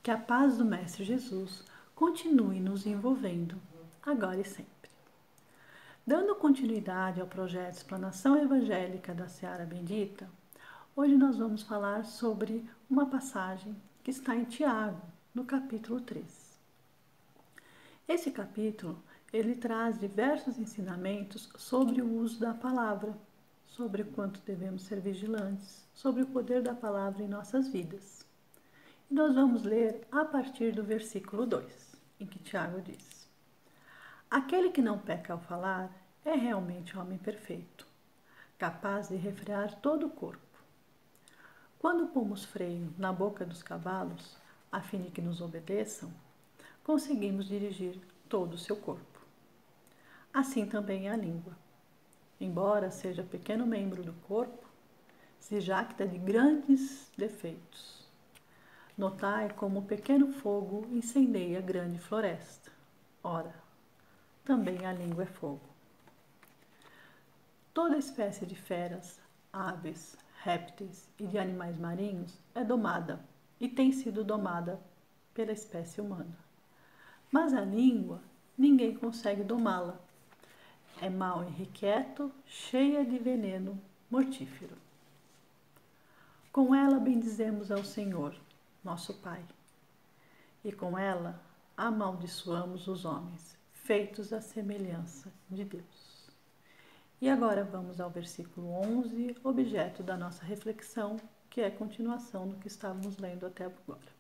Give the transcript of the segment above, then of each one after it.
Que a paz do Mestre Jesus continue nos envolvendo, agora e sempre. Dando continuidade ao projeto Explanação Evangélica da Seara Bendita, hoje nós vamos falar sobre uma passagem que está em Tiago, no capítulo 3. Esse capítulo, ele traz diversos ensinamentos sobre o uso da palavra, sobre o quanto devemos ser vigilantes, sobre o poder da palavra em nossas vidas. E nós vamos ler a partir do versículo 2, em que Tiago diz: Aquele que não peca ao falar é realmente homem perfeito, capaz de refrear todo o corpo. Quando pomos freio na boca dos cavalos, a fim de que nos obedeçam, conseguimos dirigir todo o seu corpo. Assim também é a língua. Embora seja pequeno membro do corpo, se jacta de grandes defeitos. Notai como o pequeno fogo incendeia grande floresta. Ora, também a língua é fogo. Toda espécie de feras, aves, répteis e de animais marinhos é domada e tem sido domada pela espécie humana. Mas a língua, ninguém consegue domá-la. É mal irrequieto, cheia de veneno mortífero. Com ela bendizemos ao Senhor, nosso Pai, e com ela amaldiçoamos os homens, feitos à semelhança de Deus. E agora vamos ao versículo 11, objeto da nossa reflexão, que é a continuação do que estávamos lendo até agora.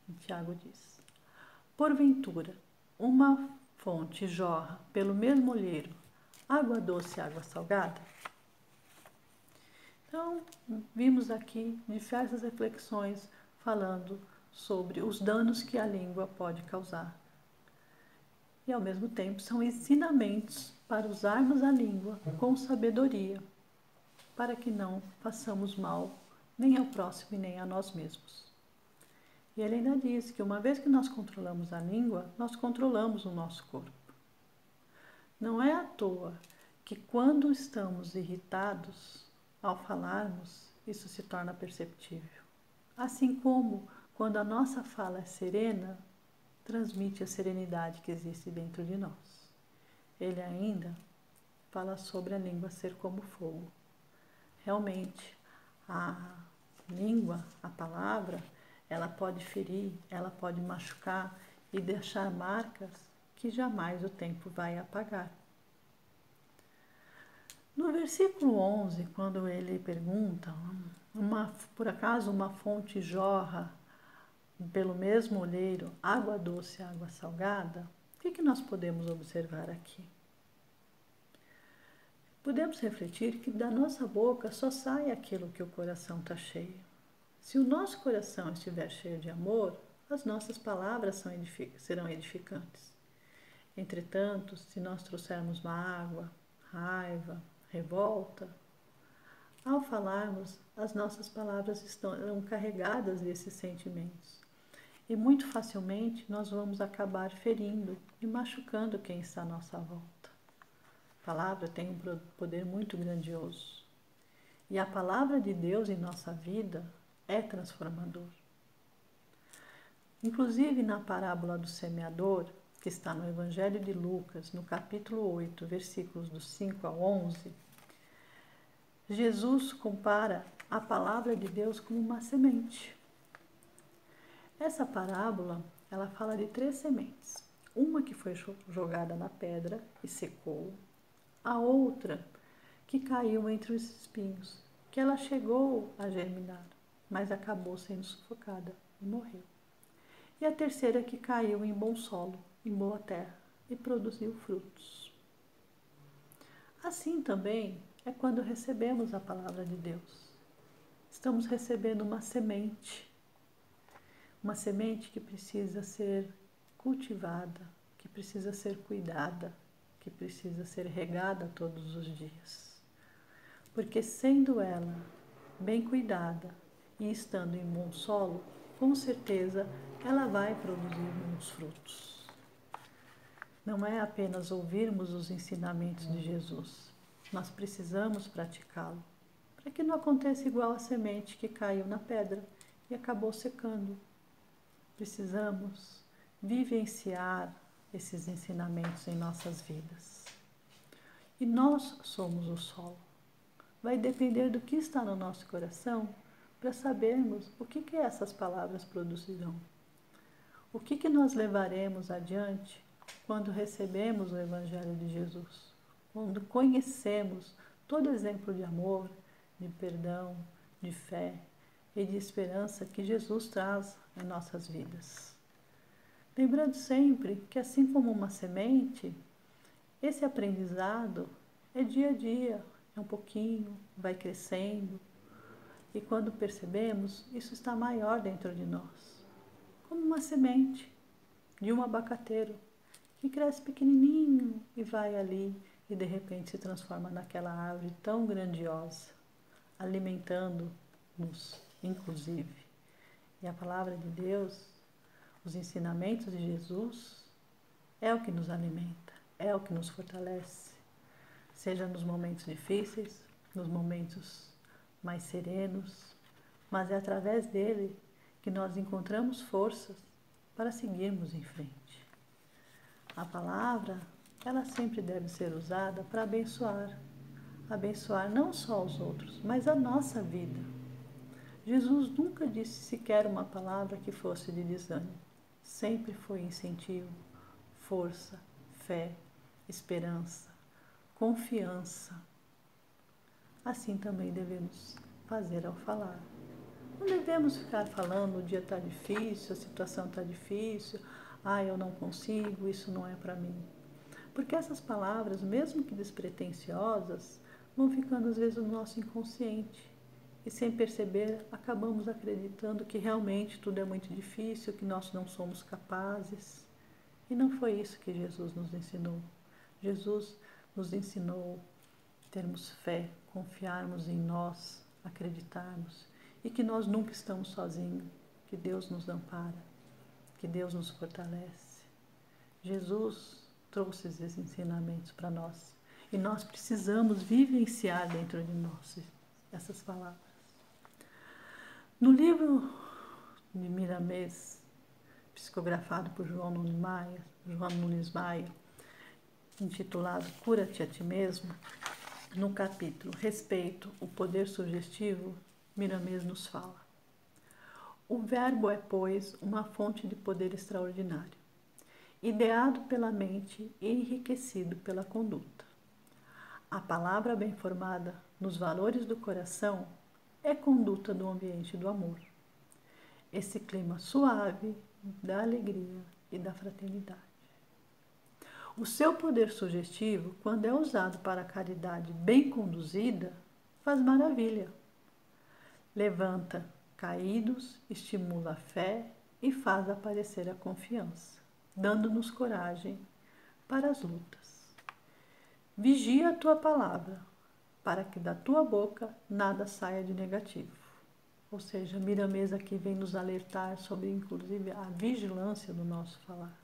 E Tiago diz: Porventura, uma fonte jorra pelo mesmo olheiro, água doce e água salgada? Então, vimos aqui diversas reflexões falando sobre os danos que a língua pode causar. E, ao mesmo tempo, são ensinamentos para usarmos a língua com sabedoria, para que não façamos mal nem ao próximo e nem a nós mesmos. E ele ainda diz que uma vez que nós controlamos a língua, nós controlamos o nosso corpo. Não é à toa que quando estamos irritados, ao falarmos, isso se torna perceptível. Assim como quando a nossa fala é serena, transmite a serenidade que existe dentro de nós. Ele ainda fala sobre a língua ser como fogo. Realmente, a língua, a palavra, ela pode ferir, ela pode machucar e deixar marcas que jamais o tempo vai apagar. No versículo 11, quando ele pergunta, por acaso uma fonte jorra pelo mesmo olheiro, água doce e água salgada? O que nós podemos observar aqui? Podemos refletir que da nossa boca só sai aquilo que o coração está cheio. Se o nosso coração estiver cheio de amor, as nossas palavras serão edificantes. Entretanto, se nós trouxermos mágoa, raiva, revolta, ao falarmos, as nossas palavras estarão carregadas desses sentimentos. E muito facilmente nós vamos acabar ferindo e machucando quem está à nossa volta. A palavra tem um poder muito grandioso. E a palavra de Deus em nossa vida é transformador. Inclusive na parábola do semeador, que está no Evangelho de Lucas, no capítulo 8, versículos do 5 ao 11, Jesus compara a palavra de Deus como uma semente. Essa parábola, ela fala de 3 sementes. Uma que foi jogada na pedra e secou. A outra que caiu entre os espinhos, que ela chegou a germinar, mas acabou sendo sufocada e morreu. E a terceira que caiu em bom solo, em boa terra, e produziu frutos. Assim também é quando recebemos a palavra de Deus. Estamos recebendo uma semente que precisa ser cultivada, que precisa ser cuidada, que precisa ser regada todos os dias. Porque sendo ela bem cuidada e estando em bom solo, com certeza ela vai produzir muitos frutos. Não é apenas ouvirmos os ensinamentos de Jesus, nós precisamos praticá-lo, para que não aconteça igual a semente que caiu na pedra e acabou secando. precisamos vivenciar esses ensinamentos em nossas vidas. E nós somos o solo. Vai depender do que está no nosso coração para sabermos o que essas palavras produzirão. O que nós levaremos adiante quando recebemos o Evangelho de Jesus? Quando conhecemos todo exemplo de amor, de perdão, de fé e de esperança que Jesus traz em nossas vidas. Lembrando sempre que, assim como uma semente, esse aprendizado é dia a dia, é um pouquinho, vai crescendo, e quando percebemos, isso está maior dentro de nós. Como uma semente de um abacateiro que cresce pequenininho e vai ali e de repente se transforma naquela árvore tão grandiosa, alimentando-nos, inclusive. E a palavra de Deus, os ensinamentos de Jesus, é o que nos alimenta, é o que nos fortalece, seja nos momentos difíceis, nos momentos mais serenos, mas é através dele que nós encontramos forças para seguirmos em frente. A palavra, ela sempre deve ser usada para abençoar não só os outros, mas a nossa vida. Jesus nunca disse sequer uma palavra que fosse de desânimo. Sempre foi incentivo, força, fé, esperança, confiança. Assim também devemos fazer ao falar. Não devemos ficar falando, o dia está difícil, a situação está difícil, eu não consigo, isso não é para mim. Porque essas palavras, mesmo que despretensiosas, vão ficando às vezes no nosso inconsciente. E sem perceber, acabamos acreditando que realmente tudo é muito difícil, que nós não somos capazes. E não foi isso que Jesus nos ensinou. Jesus nos ensinou a termos fé, confiarmos em nós, acreditarmos. E que nós nunca estamos sozinhos, que Deus nos ampara, que Deus nos fortalece. Jesus trouxe esses ensinamentos para nós e nós precisamos vivenciar dentro de nós essas palavras. No livro de Miramês, psicografado por João Nunes Maia, intitulado Cura-te a ti mesmo, no capítulo Respeito, o poder sugestivo, Miramês nos fala: o verbo é, pois, uma fonte de poder extraordinário, ideado pela mente e enriquecido pela conduta. A palavra bem formada nos valores do coração é conduta do ambiente do amor. Esse clima suave da alegria e da fraternidade. O seu poder sugestivo, quando é usado para a caridade bem conduzida, faz maravilha. Levanta caídos, estimula a fé e faz aparecer a confiança, dando-nos coragem para as lutas. Vigia a tua palavra, para que da tua boca nada saia de negativo. Ou seja, Miramês aqui vem nos alertar sobre, inclusive, a vigilância do nosso falar.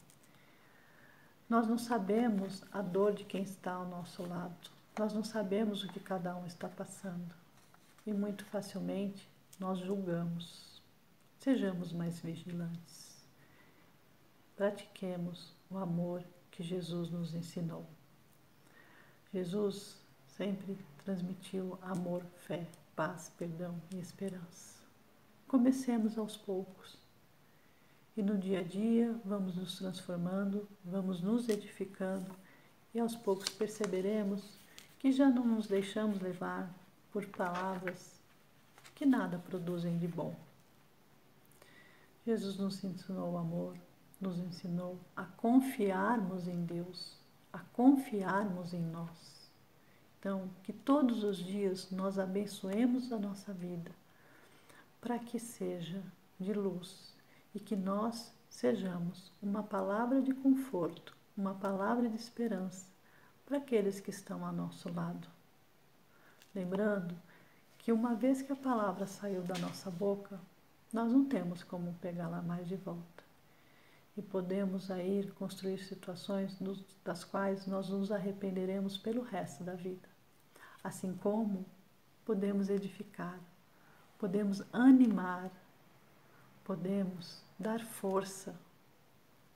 Nós não sabemos a dor de quem está ao nosso lado. Nós não sabemos o que cada um está passando. E muito facilmente nós julgamos. Sejamos mais vigilantes. Pratiquemos o amor que Jesus nos ensinou. Jesus sempre transmitiu amor, fé, paz, perdão e esperança. Comecemos aos poucos. E no dia a dia vamos nos transformando, vamos nos edificando e aos poucos perceberemos que já não nos deixamos levar por palavras que nada produzem de bom. Jesus nos ensinou o amor, nos ensinou a confiarmos em Deus, a confiarmos em nós. Então, que todos os dias nós abençoemos a nossa vida para que seja de luz e que nós sejamos uma palavra de conforto, uma palavra de esperança para aqueles que estão ao nosso lado. Lembrando que uma vez que a palavra saiu da nossa boca, nós não temos como pegá-la mais de volta. E podemos aí construir situações das quais nós nos arrependeremos pelo resto da vida. Assim como podemos edificar, podemos animar, podemos dar força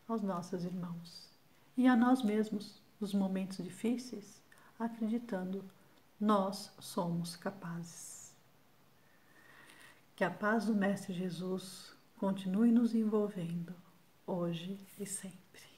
aos nossos irmãos e a nós mesmos nos momentos difíceis, acreditando nós somos capazes. Que a paz do Mestre Jesus continue nos envolvendo hoje e sempre.